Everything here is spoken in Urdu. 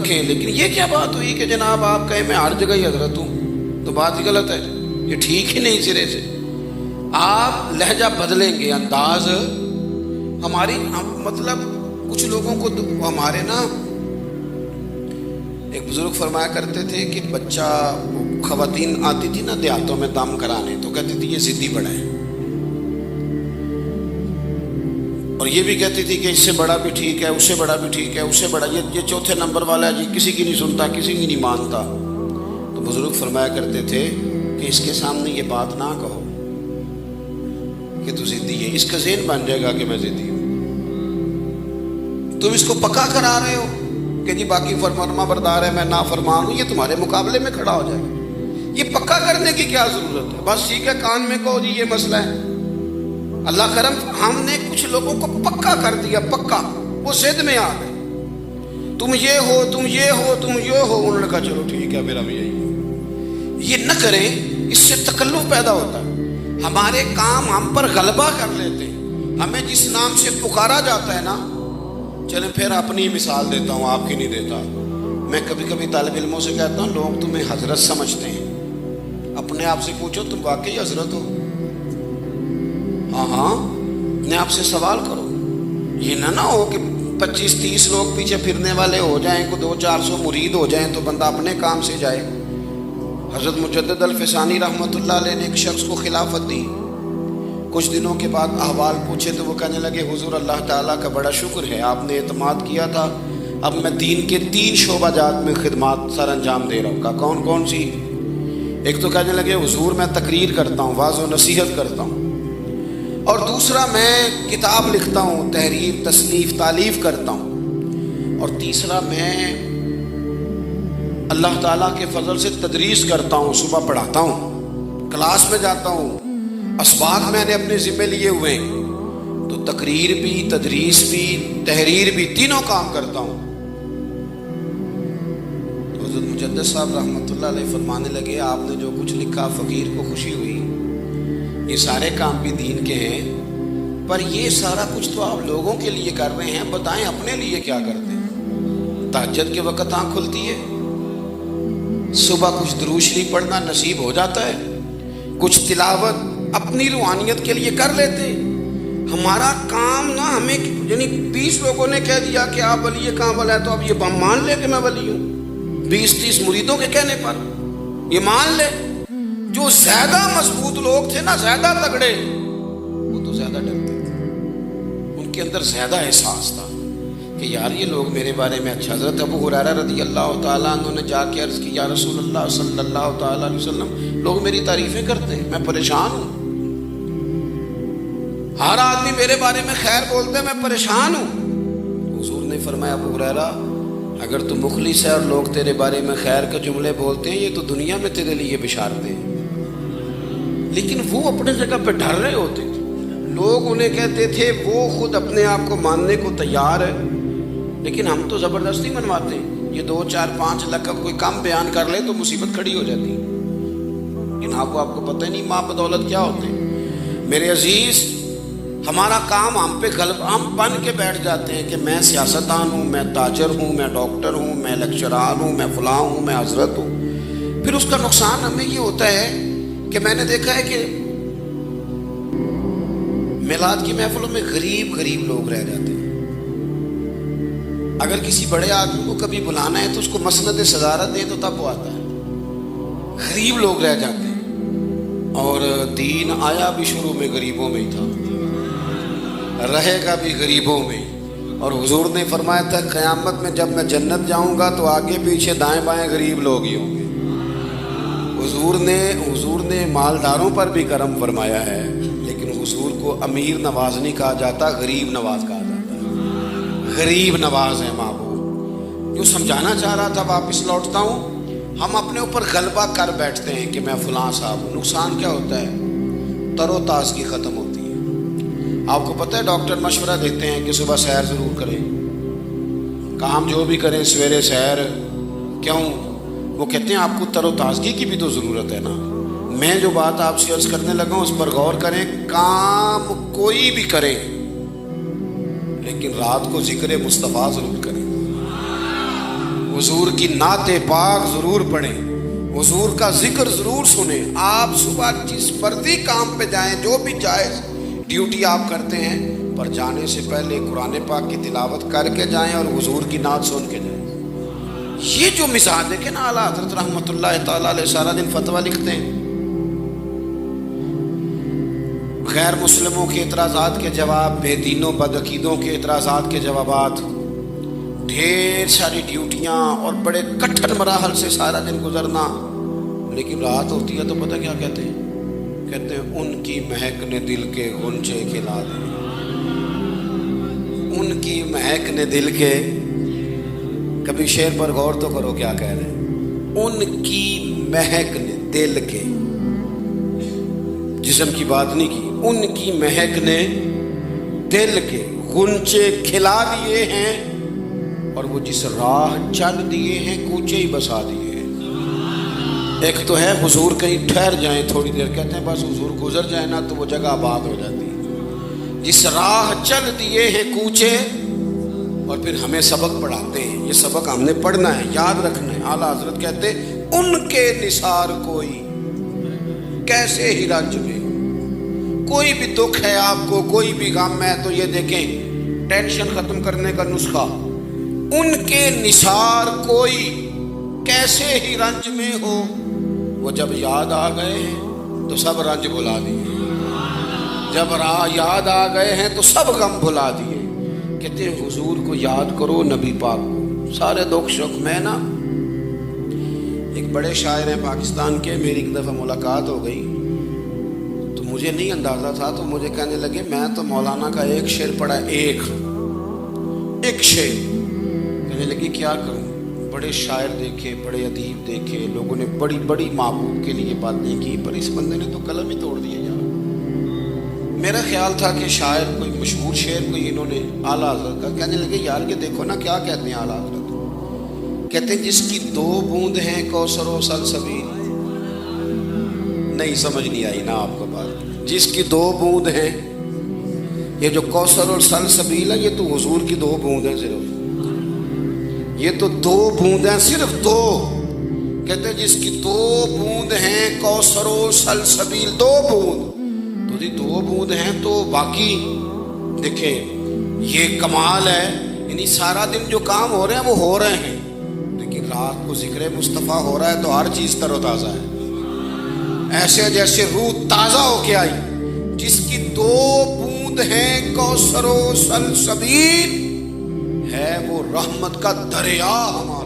رکھیں، لیکن یہ کیا بات ہوئی کہ جناب آپ کہیں میں ہر جگہ ہی حضرت ہوں؟ تو بات ہی غلط ہے، یہ ٹھیک ہی نہیں سرے سے۔ آپ لہجہ بدلیں گے، انداز ہماری مطلب کچھ لوگوں کو ہمارے نا ایک بزرگ فرمایا کرتے تھے کہ بچہ خواتین آتی تھی نا دیہاتوں میں دم کرانے، تو کہتی تھی یہ ضدی بڑا ہے، اور یہ بھی کہتی تھی کہ اس سے بڑا بھی ٹھیک ہے، اس سے بڑا بھی ٹھیک ہے، اس سے بڑا یہ چوتھے نمبر والا ہے جی، کسی کی نہیں سنتا، کسی کی نہیں مانتا۔ تو بزرگ فرمایا کرتے تھے کہ اس کے سامنے یہ بات نہ کہو کہ تو ضدی ہے، اس کا ذہن بن جائے گا کہ میں ضدی ہوں۔ تم اس کو پکا کرا رہے ہو کہ جی باقی فرما بردار ہے، میں نافرمان ہوں، یہ تمہارے مقابلے میں کھڑا ہو جائے گا۔ یہ پکا کرنے کی کیا ضرورت ہے؟ بس ٹھیک ہے کان میں کہو جی یہ مسئلہ ہے۔ اللہ کرم ہم نے کچھ لوگوں کو پکا کر دیا، پکا، وہ ضد میں آ گئے، تم یہ ہو، تم یہ ہو، تم یہ ہو۔ انہوں نے کہا چلو ٹھیک ہے میرا بھی یہی ہے۔ یہ نہ کریں، اس سے تکلف پیدا ہوتا ہے، ہمارے کام ہم پر غلبہ کر لیتے ہیں۔ ہمیں جس نام سے پکارا جاتا ہے نا، چلیں پھر اپنی مثال دیتا ہوں، آپ کی نہیں دیتا۔ میں کبھی کبھی طالب علموں سے کہتا ہوں لوگ تمہیں حضرت سمجھتے ہیں، اپنے آپ سے پوچھو تم واقعی حضرت ہو؟ ہاں اپنے آپ سے سوال کرو۔ یہ نہ ہو کہ 25-30 لوگ پیچھے پھرنے والے ہو جائیں، کو 200-400 مرید ہو جائیں تو بندہ اپنے کام سے جائے۔ حضرت مجدد الفسانی رحمۃ اللہ علیہ نے ایک شخص کو خلافت دی، کچھ دنوں کے بعد احوال پوچھے تو وہ کہنے لگے حضور اللہ تعالیٰ کا بڑا شکر ہے، آپ نے اعتماد کیا تھا، اب میں دین کے 3 شعبہ جات میں خدمات سر انجام دے رہا ہوں۔ کہا کون کون سی؟ ایک تو کہنے لگے حضور میں تقریر کرتا ہوں، واعظ و نصیحت کرتا ہوں، اور دوسرا میں کتاب لکھتا ہوں، تحریر تصنیف تالیف کرتا ہوں، اور تیسرا میں اللہ تعالیٰ کے فضل سے تدریس کرتا ہوں، صبح پڑھاتا ہوں، کلاس میں جاتا ہوں، اسباق میں نے اپنے ذمے لیے ہوئے ہیں، تو تقریر بھی، تدریس بھی، تحریر بھی، تینوں کام کرتا ہوں۔ تو حضرت مجدد صاحب رحمۃ اللہ علیہ فرمانے لگے آپ نے جو کچھ لکھا فقیر کو خوشی ہوئی، یہ سارے کام بھی دین کے ہیں، پر یہ سارا کچھ تو آپ لوگوں کے لیے کر رہے ہیں، بتائیں اپنے لیے کیا کرتے ہیں؟ تہجد کے وقت آنکھ کھلتی ہے، صبح کچھ درود شریف پڑھنا نصیب ہو جاتا ہے، کچھ تلاوت اپنی روحانیت کے لیے کر لیتے۔ ہمارا کام نہ ہمیں یعنی 20 لوگوں نے کہہ دیا کہ آپ ولی کامل ہے تو اب یہ مان لے کہ میں ولی ہوں، 20-30 مریدوں کے کہنے پر یہ مان لے۔ جو زیادہ مضبوط لوگ تھے نا، زیادہ تگڑے، وہ تو زیادہ ڈرتے تھے، ان کے اندر زیادہ احساس تھا کہ یار یہ لوگ میرے بارے میں اچھا۔ حضرت ابو ہریرہ رضی اللہ تعالیٰ عنہ نے جا کے عرض کی یا رسول اللہ صلی اللہ تعالیٰ علیہ وسلم، لوگ میری تعریفیں کرتے ہیں، میں پریشان ہوں، ہر آدمی میرے بارے میں خیر بولتے ہیں، میں پریشان ہوں۔ حضور نے فرمایا ابو ہریرہ اگر تو مخلص ہے اور لوگ تیرے بارے میں خیر کے جملے بولتے ہیں، یہ تو دنیا میں تیرے لیے بشارتیں ہیں، لیکن وہ اپنے جگہ پہ ڈر رہے ہوتے تھے، لوگ انہیں کہتے تھے، وہ خود اپنے آپ کو ماننے کو تیار ہے، لیکن ہم تو زبردستی منواتے ہیں۔ یہ 2-4-5 لاکھ کا کوئی کم بیان کر لے تو مصیبت کھڑی ہو جاتی ہے، لیکن آپ کو پتہ ہی نہیں ماں بدولت کیا ہوتے ہیں۔ میرے عزیز، ہمارا کام ہم پہ ہم بن کے بیٹھ جاتے ہیں کہ میں سیاستدان ہوں، میں تاجر ہوں، میں ڈاکٹر ہوں، میں لیکچرار ہوں، میں فلاں ہوں، میں حضرت ہوں۔ پھر اس کا نقصان ہمیں یہ ہوتا ہے کہ میں نے دیکھا ہے کہ میلاد کی محفلوں میں غریب لوگ رہ جاتے ہیں۔ اگر کسی بڑے آدمی کو کبھی بلانا ہے تو اس کو مسند صدارت دیں تو تب وہ آتا ہے، غریب لوگ رہ جاتے ہیں۔ اور دین آیا بھی شروع میں غریبوں میں ہی تھا، رہے گا بھی غریبوں میں، اور حضور نے فرمایا تھا قیامت میں جب میں جنت جاؤں گا تو آگے پیچھے دائیں بائیں غریب لوگ ہی ہوں گے۔ حضور نے مالداروں پر بھی کرم فرمایا ہے، لیکن حضور کو امیر نواز نہیں کہا جاتا، غریب نواز کہا جاتا ہے، غریب نواز ہے محبوب۔ جو سمجھانا چاہ رہا تھا واپس لوٹتا ہوں، ہم اپنے اوپر غلبہ کر بیٹھتے ہیں کہ میں فلاں صاحب ہوں۔ نقصان کیا ہوتا ہے؟ تر و تازگی ختم ہوتی ہے۔ آپ کو پتہ ہے ڈاکٹر مشورہ دیتے ہیں کہ صبح سیر ضرور کریں، کام جو بھی کریں سویرے سیر۔ کیوں؟ وہ کہتے ہیں آپ کو تر و تازگی کی بھی تو ضرورت ہے نا۔ میں جو بات آپ سے عرض کرنے لگا ہوں اس پر غور کریں، کام کوئی بھی کریں لیکن رات کو ذکر مصطفیٰ ضرور کریں۔ حضور کی نعت پاک ضرور پڑھیں، حضور کا ذکر ضرور سنیں. آپ صبح جس مرضی کام پہ جائیں، جو بھی جائز ڈیوٹی آپ کرتے ہیں، پر جانے سے پہلے قرآن پاک کی تلاوت کر کے جائیں اور حضور کی نعت سن کے جائیں. یہ جو مثال دیکھیں نا، اعلیٰ حضرت رحمۃ اللہ تعالیٰ علیہ سارا دن فتویٰ لکھتے ہیں، غیر مسلموں کے اعتراضات کے جواب، بے دینوں بدعقیدوں کے اعتراضات کے جوابات، ڈھیر ساری ڈیوٹیاں اور بڑے کٹھن مراحل سے سارا دن گزرنا. لیکن رات ہوتی ہے تو پتہ کیا کہتے ہیں؟ کہتے ہیں ان کی مہک نے دل کے غنچے کھلا دیے. ان کی مہک نے دل کے، کبھی شعر پر غور تو کرو کیا کہہ رہے ہیں. ان کی مہک نے دل کے، جسم کی بات نہیں کی، ان کی مہک نے دل کے غنچے کھلا دیے ہیں، اور وہ جس راہ چل دیے ہیں کوچے ہی بسا دیے ہیں. ایک تو ہے حضور کہیں ٹھہر جائیں تھوڑی دیر، کہتے ہیں بس حضور گزر جائے نا تو وہ جگہ آباد ہو جاتی ہے. جس راہ چل دیے ہیں کوچے، اور پھر ہمیں سبق پڑھاتے ہیں. یہ سبق ہم نے پڑھنا ہے، یاد رکھنا ہے. اعلیٰ حضرت کہتے ان کے نثار کوئی کیسے ہی رنج میں. کوئی بھی دکھ ہے آپ کو، کوئی بھی غم ہے، تو یہ دیکھیں ٹینشن ختم کرنے کا نسخہ، ان کے نثار کوئی کیسے ہی رنج میں ہو، وہ جب یاد آ گئے ہیں تو سب رنج بھلا دیے، جب یاد آ گئے ہیں تو سب غم بھلا دیے. کہتے ہیں حضور کو یاد کرو، نبی پاک کو، سارے دکھ شک میں نا. ایک بڑے شاعر ہیں پاکستان کے، میری ایک دفعہ ملاقات ہو گئی تو مجھے نہیں اندازہ تھا، تو مجھے کہنے لگے میں تو مولانا کا ایک شعر پڑھا، ایک شعر. کہنے لگی کیا کروں، بڑے شاعر دیکھے، بڑے ادیب دیکھے، لوگوں نے بڑی بڑی محبوب کے لیے باتیں کی، پر اس بندے نے تو قلم ہی توڑ دیا. یار میرا خیال تھا کہ شاعر کوئی مشہور شعر کوئی انہوں نے اعلیٰ حضرت کا. کہنے لگے یار یہ دیکھو نا کیا کہتے ہیں اعلیٰ حضرت. کہتے ہیں جس کی 2 بوند ہیں کوثر و سلسبیل. نہیں سمجھ نہیں آئی نا آپ کو بات. جس کی 2 بوند ہیں، یہ جو کوثر اور سلسبیل ہے یہ تو حضور کی 2 بوند ہیں صرف. یہ تو 2 بوند ہیں، صرف 2. کہتے ہیں جس کی 2 بوند ہیں کوثر و سلسبیل، 2 بوند تو جی 2 بوند ہیں تو باقی دیکھیں یہ کمال ہے. یعنی سارا دن جو کام ہو رہے ہیں وہ ہو رہے ہیں، لیکن رات کو ذکر مصطفیٰ ہو رہا ہے تو ہر چیز تر و تازہ ہے، ایسے جیسے روح تازہ ہو کے آئی. جس کی 2 بوند ہیں کوثر و سلسبیل، ہے وہ رحمت کا دریا ہمارا.